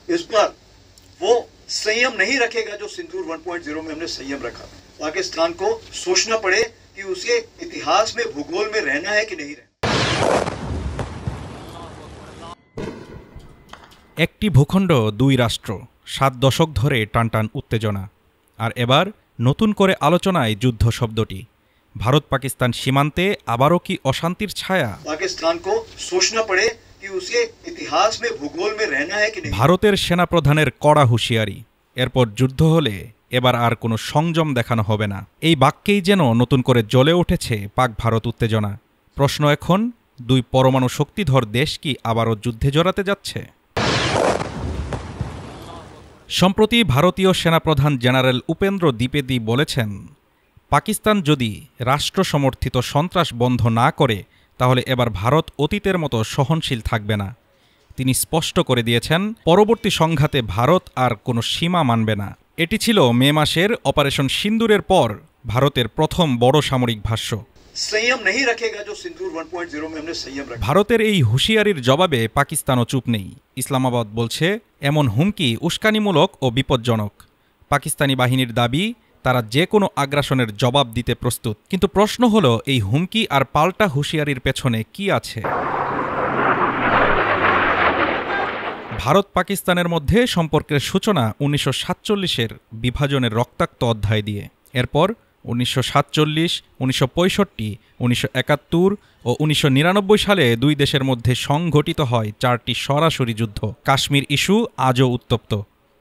इस बार वो संयम नहीं रखेगा जो सिंदूर 1.0 में हमने संयम रखा। पाकिस्तान को सोचना पड़े कि उसके इतिहास में, भूगोल में रहना है कि नहीं रहना। একটি ভূখণ্ড দুই রাষ্ট্র, 7 দশক ধরে টানটান উত্তেজনা। আর এবার নতুন করে আলোচনায় যুদ্ধ শব্দটি। ভারত পাকিস্তান সীমান্তে আবারও কি অশান্তির ছায়া? पाकिस्तान को सोचना पड़े कि उसके इतिहास में, भूगोल में रहना है कि नहीं। ভারতের সেনাপ্রধানের কড়া হুঁশিয়ারি, এরপর যুদ্ধ হলে এবার আর কোনো সংযম দেখানো হবে না। এই বাক্যেই যেন নতুন করে জ্বলে উঠেছে পাক ভারত উত্তেজনা। প্রশ্ন এখন, দুই পরমাণু শক্তিধর দেশ কি আবারও যুদ্ধে জড়াতে যাচ্ছে? সম্প্রতি ভারতীয় সেনাপ্রধান জেনারেল উপেন্দ্র দ্বিবেদী বলেছেন, পাকিস্তান যদি রাষ্ট্র সমর্থিত সন্ত্রাস বন্ধ না করে তাহলে এবার ভারত অতীতের মতো সহনশীল থাকবে না। তিনি স্পষ্ট করে দিয়েছেন, পরবর্তী সংঘাতে ভারত আর কোনো সীমা মানবে না। এটি ছিল মে মাসের অপারেশন সিন্দুরের পর ভারতের প্রথম বড় সামরিক ভাষ্য। संयम नहीं रखेगा जो सिंदूर 1.0 में हमने संयम रखा। ভারতের এই হুঁশিয়ারির জবাবে পাকিস্তানও চুপ নেই। ইসলামাবাদ বলছে, এমন হুমকি উস্কানিমূলক ও বিপজ্জনক। পাকিস্তানি বাহিনীর দাবি, তারা যে কোনো আগ্রাসনের জবাব দিতে প্রস্তুত। কিন্তু প্রশ্ন হলো, এই হুমকি আর পাল্টা হুঁশিয়ারির পেছনে কি আছে? ভারত পাকিস্তানের মধ্যে সম্পর্কের সূচনা 1947-এর বিভাজনের রক্তাক্ত অধ্যায় দিয়ে। এরপর 1947, 1965, 1971 ও 1999 সালে দুই দেশের মধ্যে সংঘটিত হয় 4টি সরাসরি যুদ্ধ। কাশ্মীর ইস্যু আজও উত্তপ্ত।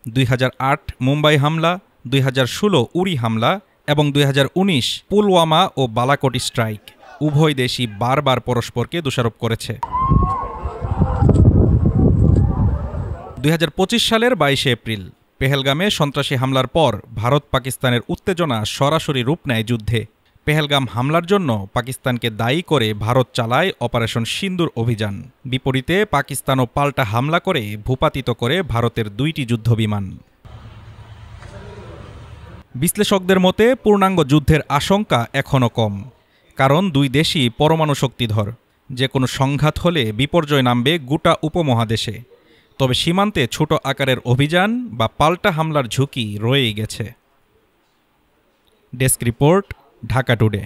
2008 মুম্বাই হামলা, 2016 উরি হামলা এবং 2019 পুলওয়ামা ও বালাকোট স্ট্রাইক। উভয় দেশই বারবার পরস্পরকে দোষারোপ করেছে। 2025 সালের 22 এপ্রিল পেহেলগামে সন্ত্রাসী হামলার পর ভারত পাকিস্তানের উত্তেজনা সরাসরি রূপ নেয় যুদ্ধে। পেহেলগাম হামলার জন্য পাকিস্তানকে দায়ী করে ভারত চালায় অপারেশন সিন্দুর অভিযান। বিপরীতে পাকিস্তানও পাল্টা হামলা করে ভূপাতিত করে ভারতের 2টি যুদ্ধবিমান। বিশ্লেষকদের মতে পূর্ণাঙ্গ যুদ্ধের আশঙ্কা এখনও কম, কারণ দুই দেশই পরমাণু শক্তিধর। যে কোনো সংঘাত হলে বিপর্যয় নামবে গোটা উপমহাদেশে। তবে সীমান্তে ছোট আকারের অভিযান বা পাল্টা হামলার ঝুঁকি রয়েই গেছে। Desk report, Dhaka today.